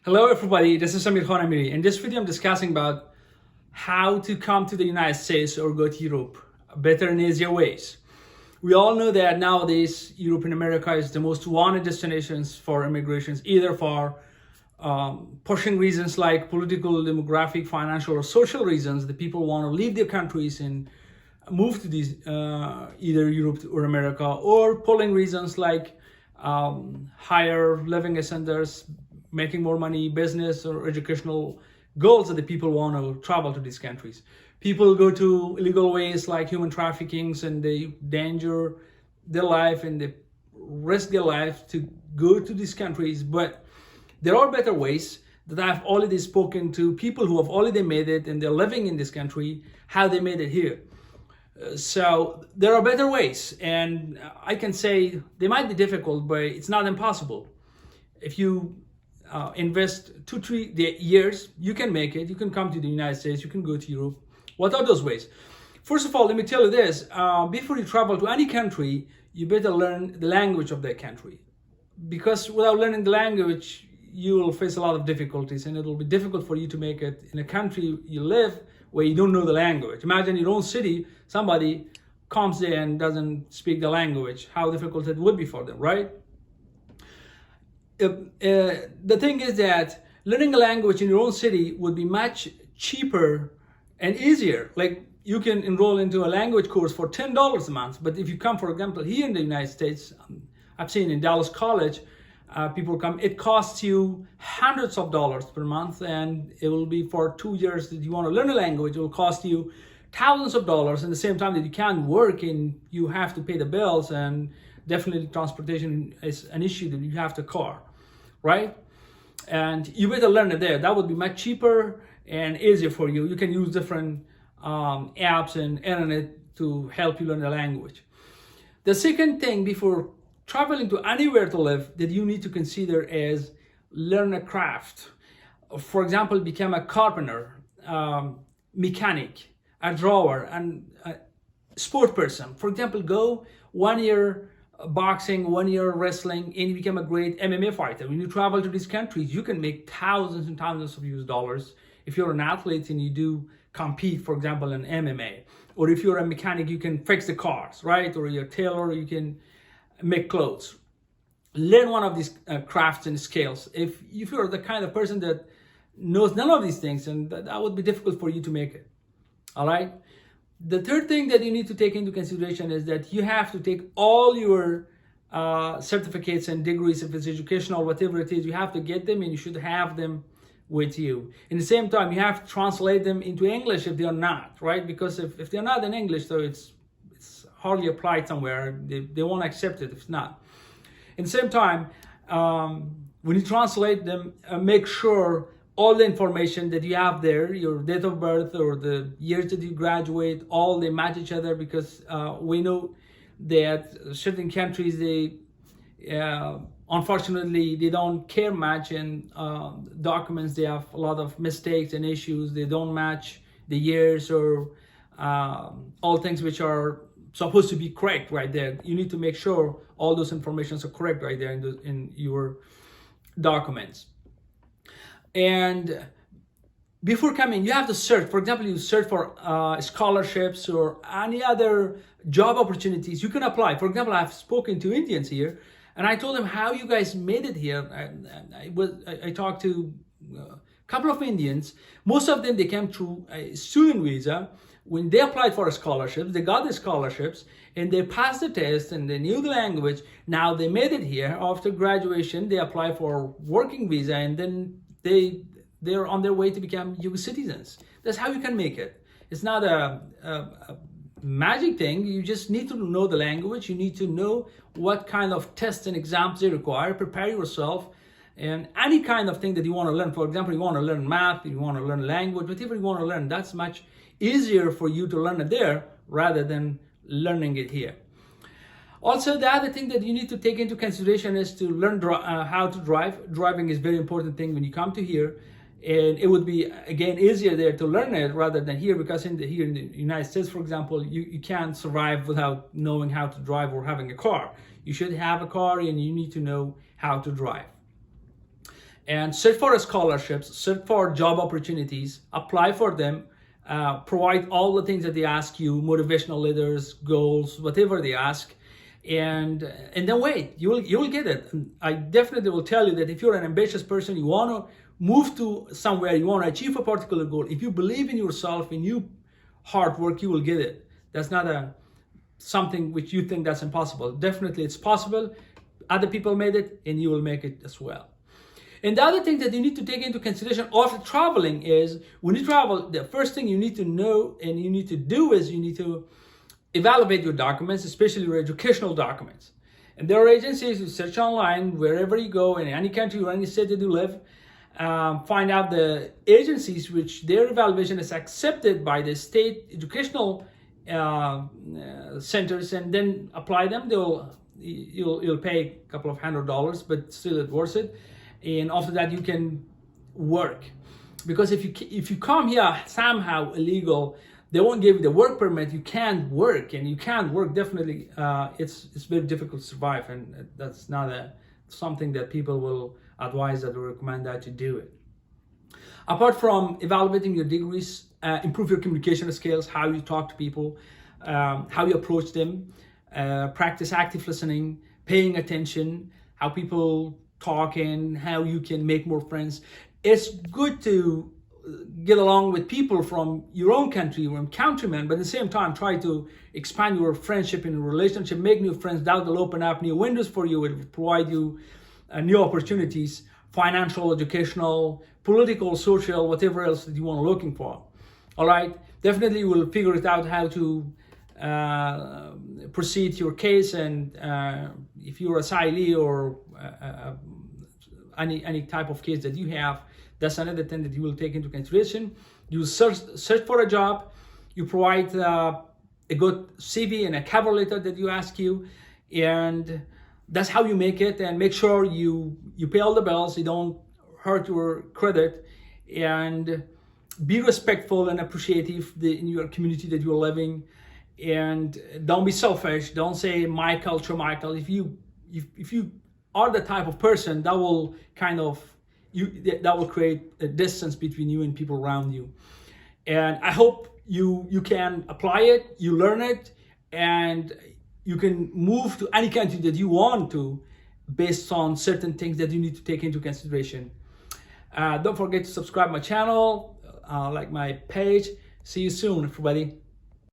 Hello everybody, this is Samir Khan Amiri. In this video I'm discussing about how to come to the United States or go to Europe better and easier ways. We all know that nowadays Europe and America is the most wanted destinations for immigrations, either for pushing reasons like political, demographic, financial or social reasons. The people want to leave their countries and move to these either Europe or America, or pulling reasons like higher living standards, making more money, business or educational goals that the people want to travel to these countries. People go to illegal ways like human trafficking, and they danger their life and they risk their life to go to these countries. But there are better ways that I've already spoken to people who have already made it and they're living in this country, how they made it here. So there are better ways, and I can say they might be difficult, but it's not impossible. If you invest 2-3 years, you can make it. You can come to the United States, you can go to Europe. What are those ways? First of all, let me tell you this. Before you travel to any country, you better learn the language of that country. Because without learning the language, you will face a lot of difficulties, and it will be difficult for you to make it in a country you live where you don't know the language. Imagine your own city, somebody comes there and doesn't speak the language, how difficult it would be for them, right? The thing is that learning a language in your own city would be much cheaper and easier. Like, you can enroll into a language course for $10 a month. But if you come, for example, here in the United States, I've seen in Dallas College, people come, it costs you hundreds of dollars per month, and it will be for 2 years that you want to learn a language. It will cost you thousands of dollars, and at the same time that you can't work and you have to pay the bills, and definitely transportation is an issue that you have to car, right? And you better learn it there. That would be much cheaper and easier for you. You can use different apps and internet to help you learn the language. The second thing before traveling to anywhere to live that you need to consider is learn a craft. For example, become a carpenter, mechanic, a drawer, and a sport person. For example, go 1 year boxing, 1 year wrestling, and you become a great MMA fighter. When you travel to these countries, you can make thousands and thousands of US dollars if you're an athlete and you do compete, for example, in MMA. Or if you're a mechanic, you can fix the cars, right? Or you're a tailor, you can make clothes. Learn one of these crafts and skills. If you're the kind of person that knows none of these things, and that would be difficult for you to make it. All right. The third thing that you need to take into consideration is that you have to take all your certificates and degrees, if it's educational, whatever it is, you have to get them, and you should have them with you. In the same time, you have to translate them into English if they are not, right? Because if they're not in English, so it's hardly applied somewhere. They won't accept it if it's not. In the same time, when you translate them, make sure all the information that you have there, your date of birth or the years that you graduate, all they match each other, because we know that certain countries, they unfortunately they don't care much, and documents, they have a lot of mistakes and issues. They don't match the years or all things which are supposed to be correct right there. You need to make sure all those informations are correct right there in your documents. And before coming, you have to search. For example, you search for scholarships or any other job opportunities. You can apply. For example, I've spoken to Indians here, and I told them how you guys made it here. I talked to a couple of Indians. Most of them, they came through a student visa. When they applied for scholarships, they got the scholarships, and they passed the test, and they knew the language. Now they made it here. After graduation, they apply for working visa, and then they're on their way to become U.S. citizens. That's how you can make it. It's not a magic thing. You just need to know the language. You need to know what kind of tests and exams they require. Prepare yourself. And any kind of thing that you want to learn. For example, you want to learn math, you want to learn language, whatever you want to learn, that's much easier for you to learn it there rather than learning it here. Also, the other thing that you need to take into consideration is to learn how to drive. Driving is a very important thing when you come to here. And it would be, again, easier there to learn it rather than here, because here in the United States, for example, you can't survive without knowing how to drive or having a car. You should have a car, and you need to know how to drive. and search for scholarships, search for job opportunities, apply for them, provide all the things that they ask you, motivational letters, goals, whatever they ask, and then wait. You will get it. And I definitely will tell you that if you're an ambitious person, you want to move to somewhere, you want to achieve a particular goal, if you believe in yourself, in you hard work, you will get it. That's not something which you think that's impossible. Definitely it's possible. Other people made it, and you will make it as well. And the other thing that you need to take into consideration after traveling is, when you travel, the first thing you need to know and you need to do is you need to evaluate your documents, especially your educational documents. And there are agencies you search online wherever you go, in any country or any state that you live, find out the agencies which their evaluation is accepted by the state educational centers, and then apply them. You'll pay a couple of $100, but still it's worth it. And after that, you can work, because if you come here somehow illegal, they won't give you the work permit. You can't work, and you can't work. Definitely, it's very difficult to survive, and that's not something that people will advise that or recommend that you do it. Apart from evaluating your degrees, improve your communication skills, how you talk to people, how you approach them, practice active listening, paying attention, how people talk, and how you can make more friends. It's good to get along with people from your own country, your own countrymen, but at the same time, try to expand your friendship and relationship, make new friends. That will open up new windows for you. It will provide you new opportunities, financial, educational, political, social, whatever else that you want looking for. All right, definitely you will figure it out how to proceed your case, and if you're asylee or any type of case that you have, that's another thing that you will take into consideration. You search for a job, you provide a good CV and a cover letter that you ask you, and that's how you make it. And make sure you pay all the bills, you don't hurt your credit, and be respectful and appreciative in your community that you're living. And don't be selfish. Don't say my culture, my culture. If you are the type of person, that will that will create a distance between you and people around you. And I hope you can apply it, you learn it, and you can move to any country that you want to, based on certain things that you need to take into consideration. Don't forget to subscribe my channel, like my page. See you soon, everybody.